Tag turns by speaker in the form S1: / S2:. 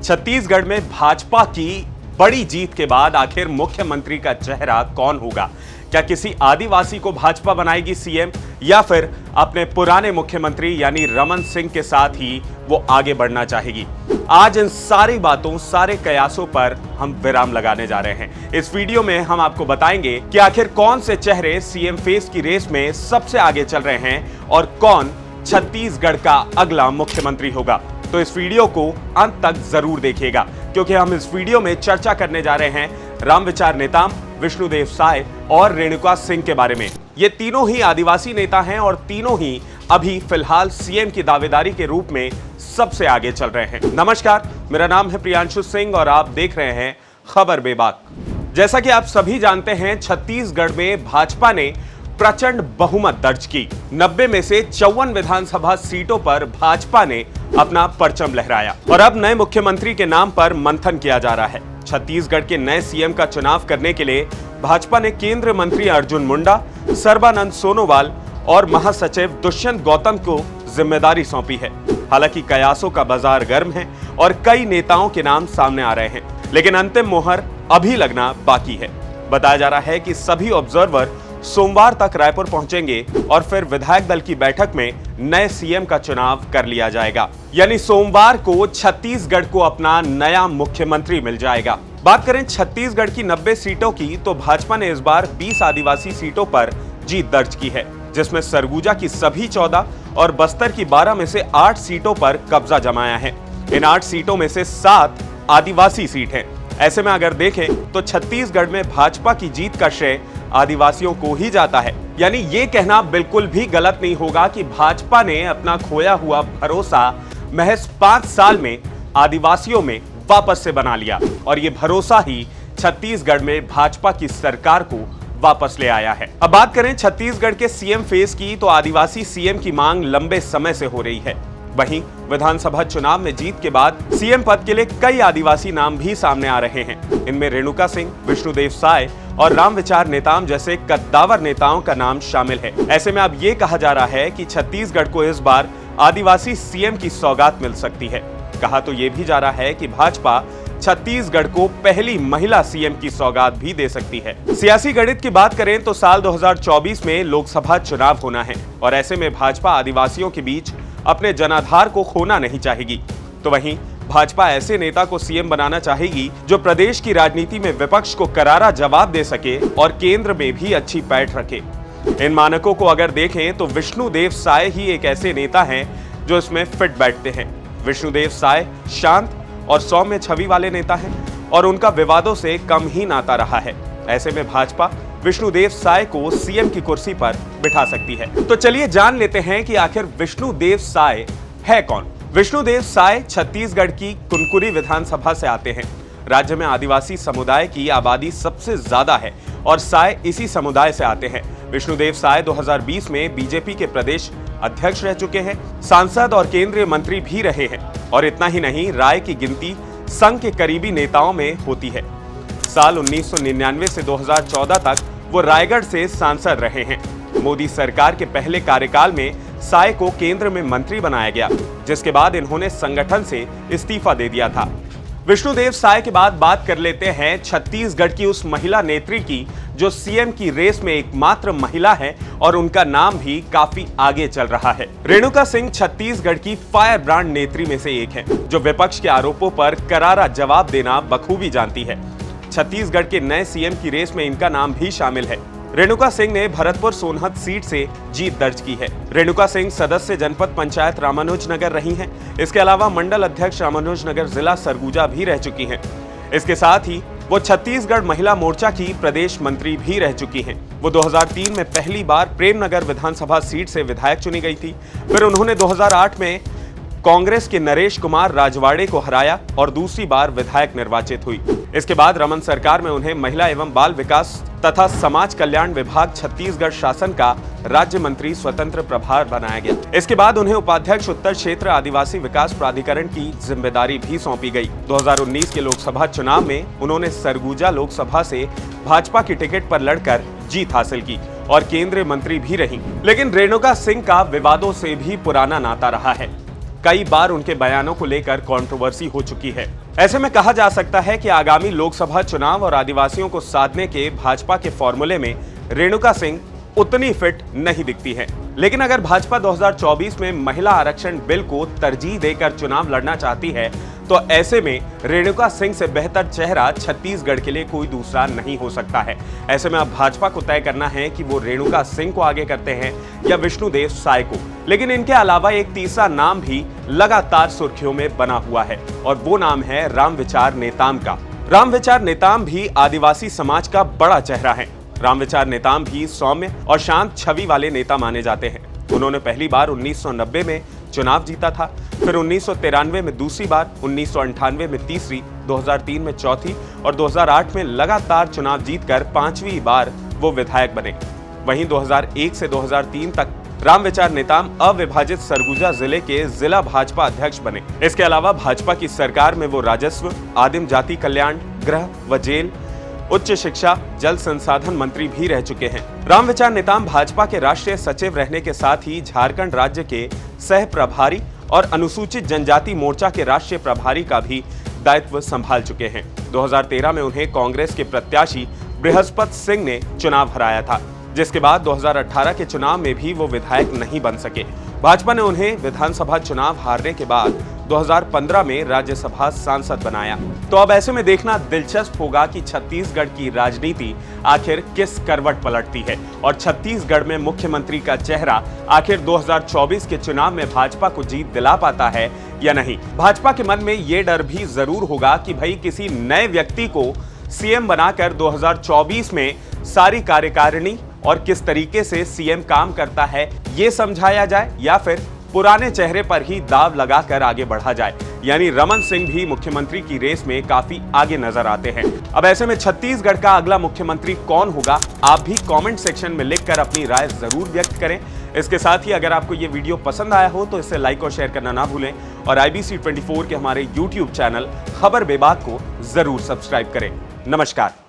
S1: छत्तीसगढ़ में भाजपा की बड़ी जीत के बाद आखिर मुख्यमंत्री का चेहरा कौन होगा? क्या किसी आदिवासी को भाजपा बनाएगी सीएम या फिर अपने पुराने मुख्यमंत्री यानी रमन सिंह के साथ ही वो आगे बढ़ना चाहेगी? आज इन सारी बातों, सारे कयासों पर हम विराम लगाने जा रहे हैं। इस वीडियो में हम आपको बताएंगे कि आखिर कौन से चेहरे सीएम फेस की रेस में सबसे आगे चल रहे हैं और कौन छत्तीसगढ़ का अगला मुख्यमंत्री होगा। तो इस वीडियो को अंत तक जरूर देखिएगा, क्योंकि हम इस वीडियो में चर्चा करने जा रहे हैं रामविचार नेताम, विष्णुदेव साय और रेणुका सिंह के बारे में। ये तीनों ही आदिवासी नेता हैं और तीनों ही अभी फिलहाल सीएम की दावेदारी के रूप में सबसे आगे चल रहे हैं। नमस्कार, मेरा नाम है प्रियांशु सिंह और आप देख रहे हैं खबर बेबाक। जैसा कि आप सभी जानते हैं, छत्तीसगढ़ में भाजपा ने प्रचंड बहुमत दर्ज की। 90 में से 54 विधानसभा सीटों पर भाजपा ने अपना परचम लहराया और अब नए मुख्यमंत्री के नाम पर मंथन किया जा रहा है। छत्तीसगढ़ के नए सीएम का चुनाव करने के लिए भाजपा ने केंद्रीय मंत्री अर्जुन मुंडा, सर्बानंद सोनोवाल और महासचिव दुष्यंत गौतम को जिम्मेदारी सौंपी है। हालांकि कयासों का बाजार गर्म है और कई नेताओं के नाम सामने आ रहे हैं, लेकिन अंतिम मोहर अभी लगना बाकी है। बताया जा रहा है कि सभी ऑब्जर्वर सोमवार तक रायपुर पहुंचेंगे और फिर विधायक दल की बैठक में नए सीएम का चुनाव कर लिया जाएगा। यानी सोमवार को छत्तीसगढ़ को अपना नया मुख्यमंत्री मिल जाएगा। बात करें छत्तीसगढ़ की 90 सीटों की, तो भाजपा ने इस बार 20 आदिवासी सीटों पर जीत दर्ज की है, जिसमें सरगुजा की सभी 14 और बस्तर की 12 में से 8 सीटों पर कब्जा जमाया है। इन 8 सीटों में से 7 आदिवासी सीट हैं। ऐसे में अगर देखें तो छत्तीसगढ़ में भाजपा की जीत का श्रेय आदिवासियों को ही जाता है। यानी ये कहना बिल्कुल भी गलत नहीं होगा कि भाजपा ने अपना खोया हुआ भरोसा महज 5 साल में आदिवासियों में वापस से बना लिया और ये भरोसा ही छत्तीसगढ़ में भाजपा की सरकार को वापस ले आया है। अब बात करें छत्तीसगढ़ के सीएम फेस की, तो आदिवासी सीएम की मांग लंबे समय से हो रही है। वहीं विधानसभा चुनाव में जीत के बाद सीएम पद के लिए कई आदिवासी नाम भी सामने आ रहे हैं। इनमें रेणुका सिंह, विष्णुदेव साय और रामविचार नेताम जैसे कद्दावर नेताओं का नाम शामिल है। ऐसे में अब ये कहा जा रहा है कि छत्तीसगढ़ को इस बार आदिवासी सीएम की सौगात मिल सकती है। कहा तो ये भी जा रहा है कि भाजपा छत्तीसगढ़ को पहली महिला सीएम की सौगात भी दे सकती है। सियासी गणित की बात करें तो साल 2024 में लोकसभा चुनाव होना है और ऐसे में भाजपा आदिवासियों के बीच अपने जनाधार को खोना नहीं चाहेगी। तो वहीं भाजपा ऐसे नेता को सीएम बनाना चाहेगी जो प्रदेश की राजनीति में विपक्ष को करारा जवाब दे सके और केंद्र में भी अच्छी पैठ रखे। इन मानकों को अगर देखें तो विष्णुदेव साय ही एक ऐसे नेता हैं जो इसमें फिट बैठते हैं। विष्णुदेव साय शांत और सौम्य छवि वाले नेता हैं और उनका विवादों से कम ही नाता रहा है। ऐसे में भाजपा विष्णुदेव साय को सीएम की कुर्सी पर बिठा सकती है। तो चलिए जान लेते हैं कि आखिर विष्णुदेव साय है कौन। विष्णुदेव साय छत्तीसगढ़ की कुनकुरी विधानसभा से आते हैं। राज्य में आदिवासी समुदाय की आबादी सबसे ज्यादा है और साय इसी समुदाय से आते हैं। विष्णुदेव साय 2020 में बीजेपी के प्रदेश अध्यक्ष रह चुके हैं, सांसद और केंद्रीय मंत्री भी रहे हैं और इतना ही नहीं, राय की गिनती संघ के करीबी नेताओं में होती है। साल 1999 से 2014 तक वो रायगढ़ से सांसद रहे हैं। मोदी सरकार के पहले कार्यकाल में साय को केंद्र में मंत्री बनाया गया, जिसके बाद इन्होंने संगठन से इस्तीफा दे दिया था। विष्णुदेव साय के बाद बात कर लेते हैं छत्तीसगढ़ की उस महिला नेत्री की जो सीएम की रेस में एकमात्र महिला है और उनका नाम भी काफी आगे चल रहा है। रेणुका सिंह छत्तीसगढ़ की फायर ब्रांड नेत्री में से एक है, जो विपक्ष के आरोपों पर करारा जवाब देना बखूबी जानती है। छत्तीसगढ़ के नए सीएम की रेस में इनका नाम भी शामिल है। रेणुका सिंह ने भरतपुर सोनहत सीट से जीत दर्ज की है। रेणुका सिंह सदस्य जनपद पंचायत रामानुजनगर रही हैं। इसके अलावा मंडल अध्यक्ष रामानुजनगर जिला सरगुजा भी रह चुकी हैं। इसके साथ ही वो छत्तीसगढ़ महिला मोर्चा की प्रदेश मंत्री भी रह चुकी हैं। वो 2003 में पहली बार प्रेमनगर विधानसभा सीट से विधायक चुनी गई थी। फिर उन्होंने 2008 में कांग्रेस के नरेश कुमार राजवाड़े को हराया और दूसरी बार विधायक निर्वाचित हुई। इसके बाद रमन सरकार में उन्हें महिला एवं बाल विकास तथा समाज कल्याण विभाग छत्तीसगढ़ शासन का राज्य मंत्री स्वतंत्र प्रभार बनाया गया। इसके बाद उन्हें उपाध्यक्ष उत्तर क्षेत्र आदिवासी विकास प्राधिकरण की जिम्मेदारी भी सौंपी गई। 2019 के लोकसभा चुनाव में उन्होंने सरगुजा लोकसभा से भाजपा की टिकट पर लड़कर जीत हासिल की और केंद्रीय मंत्री भी रहीं। लेकिन रेणुका सिंह का विवादों से भी पुराना नाता रहा है। कई बार उनके बयानों को लेकर कंट्रोवर्सी हो चुकी है। ऐसे में कहा जा सकता है कि आगामी लोकसभा चुनाव और आदिवासियों को साधने के भाजपा के फॉर्मूले में रेणुका सिंह उतनी फिट नहीं दिखती है। लेकिन अगर भाजपा 2024 में महिला आरक्षण बिल को तरजीह देकर चुनाव लड़ना चाहती है तो ऐसे में रेणुका सिंह से बेहतर चेहरा छत्तीसगढ़ के लिए कोई दूसरा नहीं हो सकता है। ऐसे में अब भाजपा को तय करना है कि वो रेणुका सिंह को आगे करते हैं या विष्णुदेव साय को। लेकिन इनके अलावा एक तीसरा नाम भी लगातार सुर्खियों में बना हुआ है और वो नाम है रामविचार नेताम का। रामविचार नेताम भी आदिवासी समाज का बड़ा चेहरा है। रामविचार नेताम भी सौम्य और शांत छवि वाले नेता माने जाते हैं। उन्होंने पहली बार 1990 में चुनाव जीता था, फिर 1993 में दूसरी बार, 1998 में तीसरी, 2003 में चौथी और 2008 में लगातार चुनाव जीतकर 5वीं बार वो विधायक बने। वहीं 2001 से 2003 तक रामविचार नेताम अविभाजित सरगुजा जिले के जिला भाजपा अध्यक्ष बने। इसके अलावा भाजपा की सरकार में वो राजस्व, आदिम जाति कल्याण, गृह व जेल, उच्च शिक्षा, जल संसाधन मंत्री भी रह चुके हैं। रामविचार नेताम भाजपा के राष्ट्रीय सचिव रहने के साथ ही झारखंड राज्य के सह प्रभारी और अनुसूचित जनजाति मोर्चा के राष्ट्रीय प्रभारी का भी दायित्व संभाल चुके हैं। 2013 में उन्हें कांग्रेस के प्रत्याशी बृहस्पति सिंह ने चुनाव हराया था, जिसके बाद 2018 के चुनाव में भी वो विधायक नहीं बन सके। भाजपा ने उन्हें विधानसभा चुनाव हारने के बाद 2015 में राज्यसभा सांसद बनाया। तो अब ऐसे में देखना दिलचस्प होगा कि छत्तीसगढ़ की राजनीति आखिर किस करवट पलटती है और छत्तीसगढ़ में मुख्यमंत्री का चेहरा आखिर 2024 के चुनाव में भाजपा को जीत दिला पाता है या नहीं। भाजपा के मन में ये डर भी जरूर होगा कि भाई किसी नए व्यक्ति को सीएम बनाकर 2024 में सारी कार्यकारिणी और किस तरीके से सीएम काम करता है ये समझाया जाए या फिर पुराने चेहरे पर ही दाव लगाकर आगे बढ़ा जाए। यानी रमन सिंह भी मुख्यमंत्री की रेस में काफी आगे नजर आते हैं। अब ऐसे में छत्तीसगढ़ का अगला मुख्यमंत्री कौन होगा, आप भी कमेंट सेक्शन में लिखकर अपनी राय जरूर व्यक्त करें। इसके साथ ही अगर आपको ये वीडियो पसंद आया हो तो इसे लाइक और शेयर करना ना भूलें और IBC 24 के हमारे YouTube चैनल खबर बेबाक को जरूर सब्सक्राइब करें। नमस्कार।